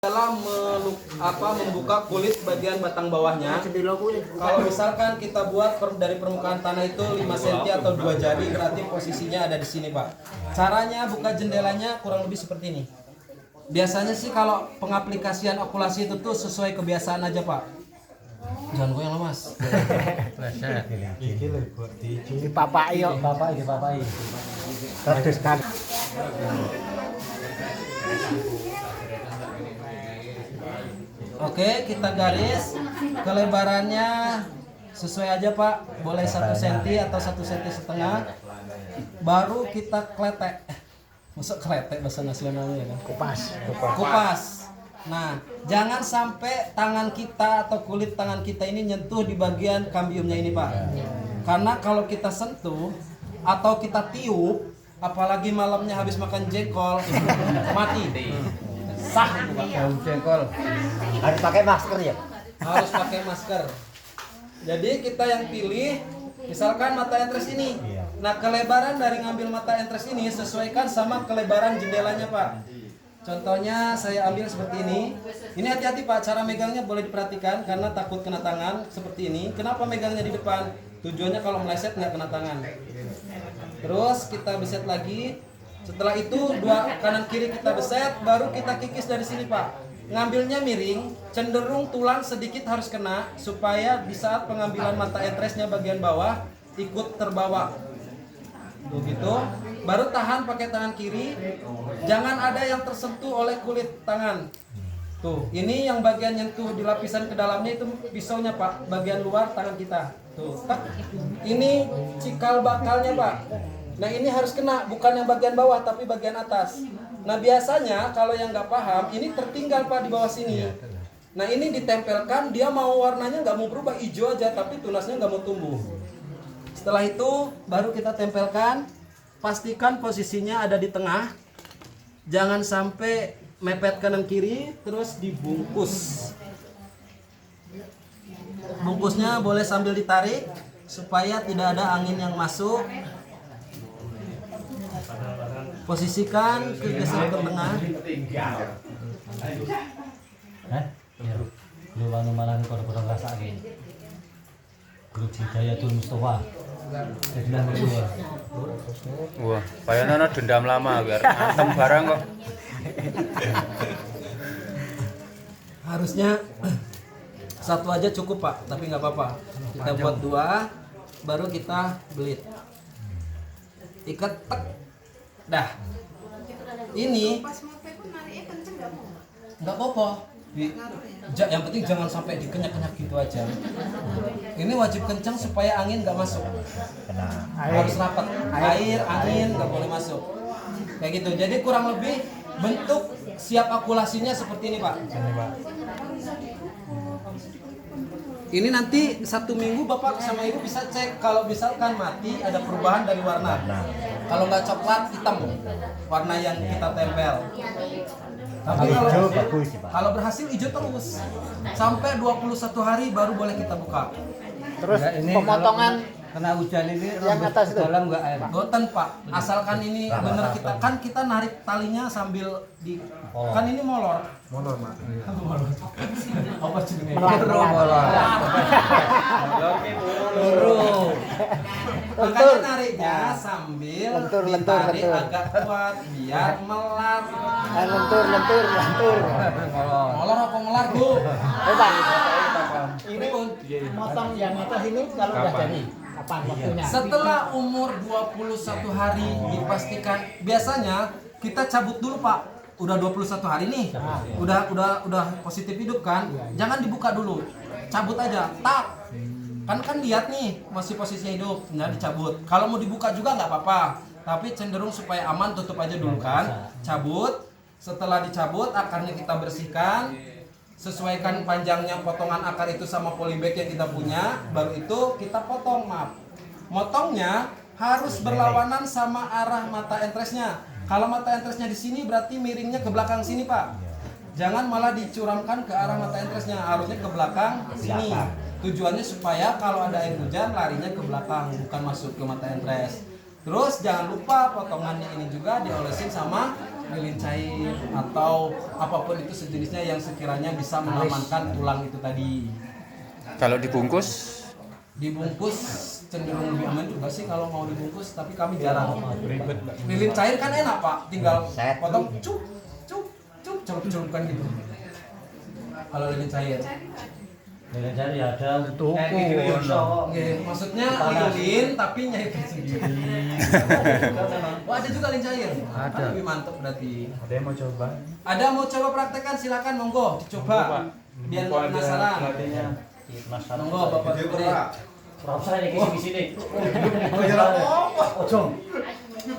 Adalah membuka kulit bagian batang bawahnya. Kalau misalkan kita buat dari permukaan tanah itu 5 cm atau 2 jari, berarti posisinya ada di sini, Pak. Caranya buka jendelanya kurang lebih seperti ini. Biasanya sih kalau pengaplikasian okulasi itu tuh sesuai kebiasaan aja, Pak. Jangan goyang lah, Mas. Di papai yo, papai. Terus kan. Oke, kita garis kelebarannya sesuai aja, Pak. Boleh 1 cm atau 1,5 cm. Baru kita kletek. Masuk kletek bahasa nasionalnya kan? Kupas. Nah, jangan sampai tangan kita atau kulit tangan kita ini nyentuh di bagian kambiumnya ini, Pak. Karena kalau kita sentuh atau kita tiup, apalagi malamnya habis makan jengkol, mati. Sah itu, Pak. Jengkol. Harus pakai masker ya? Harus pakai masker. Jadi kita yang pilih, misalkan mata entres ini. Nah, kelebaran dari ngambil mata entres ini sesuaikan sama kelebaran jendelanya, Pak. Contohnya saya ambil seperti ini. Ini hati-hati, Pak, cara megangnya boleh diperhatikan karena takut kena tangan seperti ini. Kenapa megangnya di depan? Tujuannya kalau meleset nggak kena tangan. Terus kita beset lagi. Setelah itu dua kanan kiri kita beset, baru kita kikis dari sini, Pak. Ngambilnya miring, cenderung tulang sedikit harus kena supaya di saat pengambilan mata entresnya bagian bawah ikut terbawa. Begitu. Baru tahan pakai tangan kiri. Jangan ada yang tersentuh oleh kulit tangan. Tuh, ini yang bagian nyentuh di lapisan ke dalamnya itu pisaunya, Pak, bagian luar tangan kita. Tuh, tak. Ini cikal bakalnya, Pak. Nah, ini harus kena, bukan yang bagian bawah tapi bagian atas. Nah, biasanya kalau yang nggak paham, ini tertinggal, Pak, di bawah sini. Nah, ini ditempelkan, dia mau warnanya nggak mau berubah, hijau aja, tapi tunasnya nggak mau tumbuh. Setelah itu baru kita tempelkan. Pastikan posisinya ada di tengah. Jangan sampai mepet kanan kiri, terus dibungkus. Bungkusnya boleh sambil ditarik supaya tidak ada angin yang masuk. Posisikan geser ke tengah. Lu anu malah kodok-kodok rasake. Grup Hidayatul Mustafa. Wah, kayaknya dendam lama biar antem barang kok. Harusnya satu aja cukup, Pak, tapi nggak apa-apa. Kita buat 2, baru kita belit. Ikat, tek. Dah. Ini nggak apa-apa. Yang penting jangan sampai dikenyak-kenyak gitu aja. Ini wajib kencang supaya angin nggak masuk. Harus rapat. Air, angin nggak boleh masuk. Kayak gitu. Jadi kurang lebih bentuk siap akulasinya seperti ini, Pak. Ini nanti 1 minggu Bapak sama Ibu bisa cek kalau misalkan mati ada perubahan dari warna. Kalau nggak coklat, hitam warna yang kita tempel. Tapi kalau berhasil hijau terus sampai 21 hari baru boleh kita buka. Terus ini pemotongan Kena hujan ini yang atas itu dalam enggak air? Goten, Pak. Asalkan ini benar kita narik talinya sambil di kan ini molor. molor, Mak. Apa jenenge? Molor. Makanya nariknya sambil Lentur. ditarik agak kuat biar melar. Lentur. Molor apa melar, Bu? Pak. Ini motong yang atas ini kalau udah jadi kapan waktunya? Setelah umur 21 hari dipastikan. Biasanya kita cabut dulu, Pak. Udah 21 hari nih. Udah positif hidup kan? Jangan dibuka dulu. Cabut aja. Tak. Kan lihat nih masih posisinya hidup, nah dicabut. Kalau mau dibuka juga nggak apa-apa, tapi cenderung supaya aman tutup aja dulu kan. Cabut. Setelah dicabut akarnya kita bersihkan. Sesuaikan panjangnya potongan akar itu sama polybag yang kita punya, baru itu kita potong, maaf. Motongnya harus berlawanan sama arah mata entresnya. Kalau mata entresnya di sini berarti miringnya ke belakang sini, Pak. Jangan malah dicuramkan ke arah mata entresnya, harusnya ke belakang sini. Tujuannya supaya kalau ada air hujan larinya ke belakang, bukan masuk ke mata entres. Terus jangan lupa potongannya ini juga diolesin sama lilin cair atau apapun itu sejenisnya yang sekiranya bisa mengamankan tulang itu tadi. Kalau dibungkus Dibungkus cenderung lebih aman juga sih kalau mau dibungkus, tapi kami jarang. Lilin cair kan enak Pak, tinggal potong celupkan gitu. Kalau lilin cair. Lilin cair ya ada Tuh, Oke, maksudnya lilin tapi nyairkan sendiri. Oh, ada juga lilin cair. Ada. Lebih mantap berarti. Ada yang mau coba? Ada mau coba praktekkan silakan monggo dicoba. Biar nggak penasaran. Monggo Bapak Guru. Saya ini di sini. Ojo.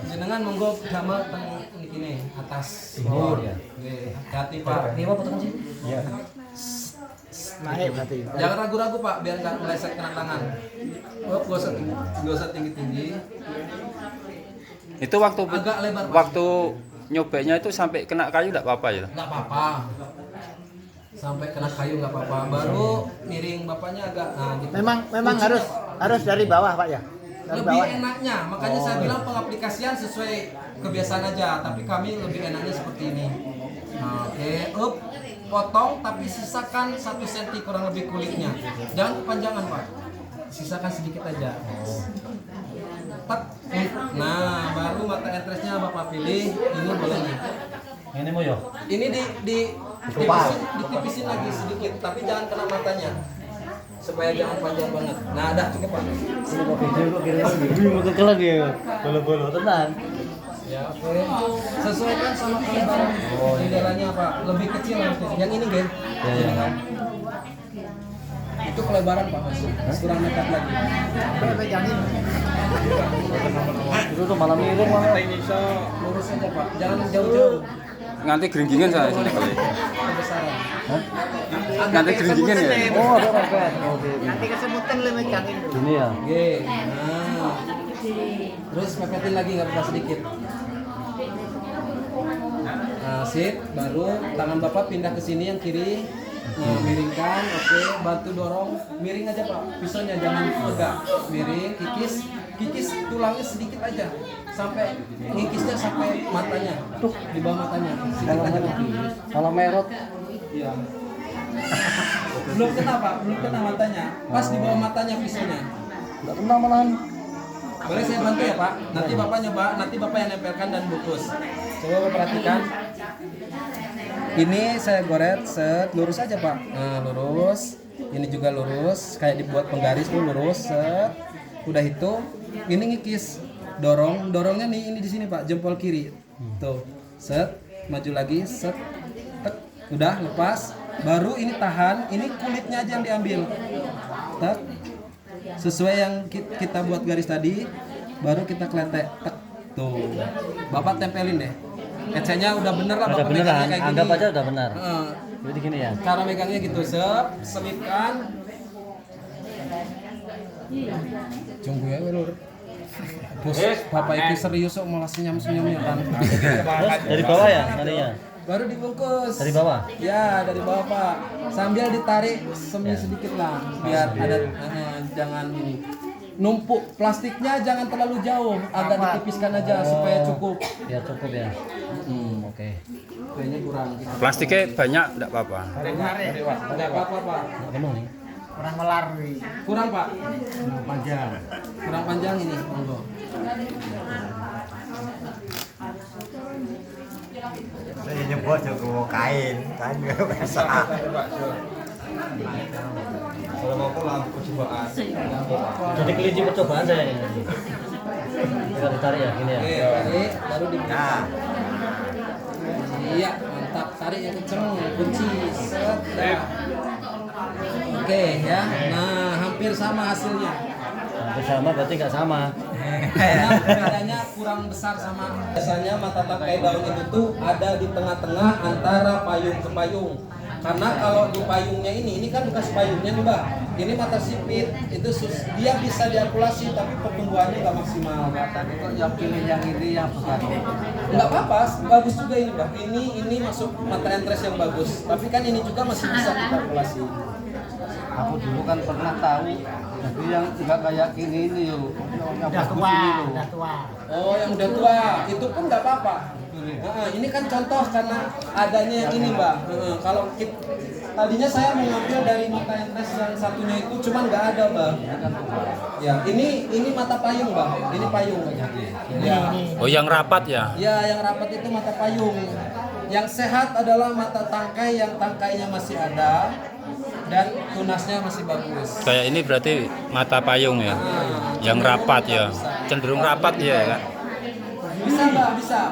Jenengan monggo damel teng ini atas Timur ya. Oke, hati-hati Pak. Ini apa potongan sih? Iya. Naik berarti. Jangan ragu-ragu Pak, biar nggak meleset kena tangan. Oh, nggak usah tinggi-tinggi. itu waktu Agak lebar, Pak. waktu nyobeknya itu sampai kena kayu enggak apa-apa ya? Nggak apa-apa. Sampai kena kayu nggak apa-apa. Baru miring bapaknya agak. Nah, gitu. Memang Kuncinya, harus dari bawah Pak ya. Dari lebih bawah. enaknya, makanya saya bilang pengaplikasian sesuai kebiasaan aja. Tapi kami lebih enaknya seperti ini. Nah, oke, potong tapi sisakan 1 cm kurang lebih kulitnya. Jangan kepanjangan Pak. Sisakan sedikit aja. Tek. Nah, baru mata entresnya Bapak pilih. Ini boleh nih. Ini mau yo. Ini ditipisin lagi sedikit, tapi jangan kena matanya. Supaya jangan panjang banget. Nah, dah cukup Pak. Ini kok video kok kira lagi. Mau kekelan ya. Bolo-bolo tenan. Ya, oke. Sesuaikan sama kelebaran jendelanya Pak. Lebih kecil nanti. Yang ini, Gen. Ya. Itu kelebaran Pak masih. Kurang nekat lagi. Itu tuh malam miring malah. Lurus aja Pak. Jangan jauh-jauh. Nganti geringgingan saya sini kali. Kebesaran. Nganti geringgingan ya. Oh, ada rapat. Oke. Nanti kesemutan lu megangin dulu. Ini ya. Oke. Nah. Terus pepetin lagi nggak apa-apa sedikit. Nah, sip. Baru tangan Bapak pindah ke sini yang kiri. Nah, miringkan. Oke, bantu dorong. Miring aja Pak. Pisaunya jangan tegak. Miring, kikis tulangnya sedikit aja. Sampai ngikisnya sampai matanya. Tuh, di bawah matanya. Sedikit aja Pak. Kalau merot Iya. Belum kena Pak, belum kena matanya. Pas di bawah matanya pisaunya. enggak kena malahan. Boleh saya bantu ya Pak? Nanti Bapak nyoba, nanti Bapak yang nempelkan dan bungkus. Coba Bapak perhatikan. Ini saya goret, set, lurus aja Pak. Nah, lurus. Ini juga lurus, kayak dibuat penggaris tuh lurus, set. Udah itu, ini ngikis. Dorongnya nih ini di sini Pak, jempol kiri. Tuh, set, maju lagi, set. Tek. Udah lepas. Baru ini tahan, ini kulitnya aja yang diambil. Tek. Sesuai yang kita buat garis tadi, baru kita kletek. Tek. Tuh. Bapak tempelin deh. Ecenya udah bener lah Udah Bapak bener megangnya kan? kayak Anggap gini. aja udah benar. Heeh. Jadi gini ya. Cara megangnya gitu, selipkan. Tunggu ya, Lur. Bos, Bapak itu serius kok malah senyum-senyum ya kan. Terus dari bawah ya nantinya. Baru dibungkus. Dari bawah? Ya, dari bawah Pak. Sambil ditarik semi sedikit lah, biar ada jangan ini. Numpuk plastiknya jangan terlalu jauh, agak ditipiskan aja supaya cukup. Ya cukup ya. Oke. Kayaknya kurang. Plastiknya banyak enggak apa-apa. Enggak apa-apa Pak. Nggak penuh nih. Kurang melarui. Kurang Pak. Panjang. Kurang panjang ini, monggo. Saya nyebut juga kain nggak bisa. Kalau mau pulang percobaan. Jadi kelinci percobaan saya ini. Bisa ditarik ya gini ya. Oke, tarik, baru dibuka. Nah, Iya, mantap. Tarik yang kenceng, kunci. Set, dah. Oke ya. Nah, hampir sama hasilnya. Hampir sama berarti nggak sama. Karena perbedaannya kurang besar sama. Biasanya mata tangkai daun itu tuh ada di tengah-tengah antara payung ke payung. Karena kalau di payungnya ini kan bekas payungnya nih Mbak. Ini mata sipit, itu dia bisa diakulasi tapi pertumbuhannya nggak maksimal. Tadi kok yang pilih yang ini yang bukan. Nggak apa-apa, bagus juga ini Mbak. Ini masuk mata entres yang bagus. Tapi kan ini juga masih bisa kita akulasi. Aku dulu kan pernah tahu. Tapi yang nggak kayak gini ini yuk. Yang Udah bagus tua, ini loh. udah tua. Oh, yang udah tua, itu pun nggak apa-apa. Ini kan contoh karena adanya yang ini Mbak. Kalau tadinya saya mengambil dari mata entres yang satunya itu cuman nggak ada Mbak. Ya ini mata payung Mbak. Ini payung. Ya. Oh, yang rapat ya? Ya, yang rapat itu mata payung. Yang sehat adalah mata tangkai yang tangkainya masih ada dan tunasnya masih bagus. Kayak ini berarti mata payung ya? Yang rapat ya? Cenderung rapat ya kan? Bisa Mbak, bisa.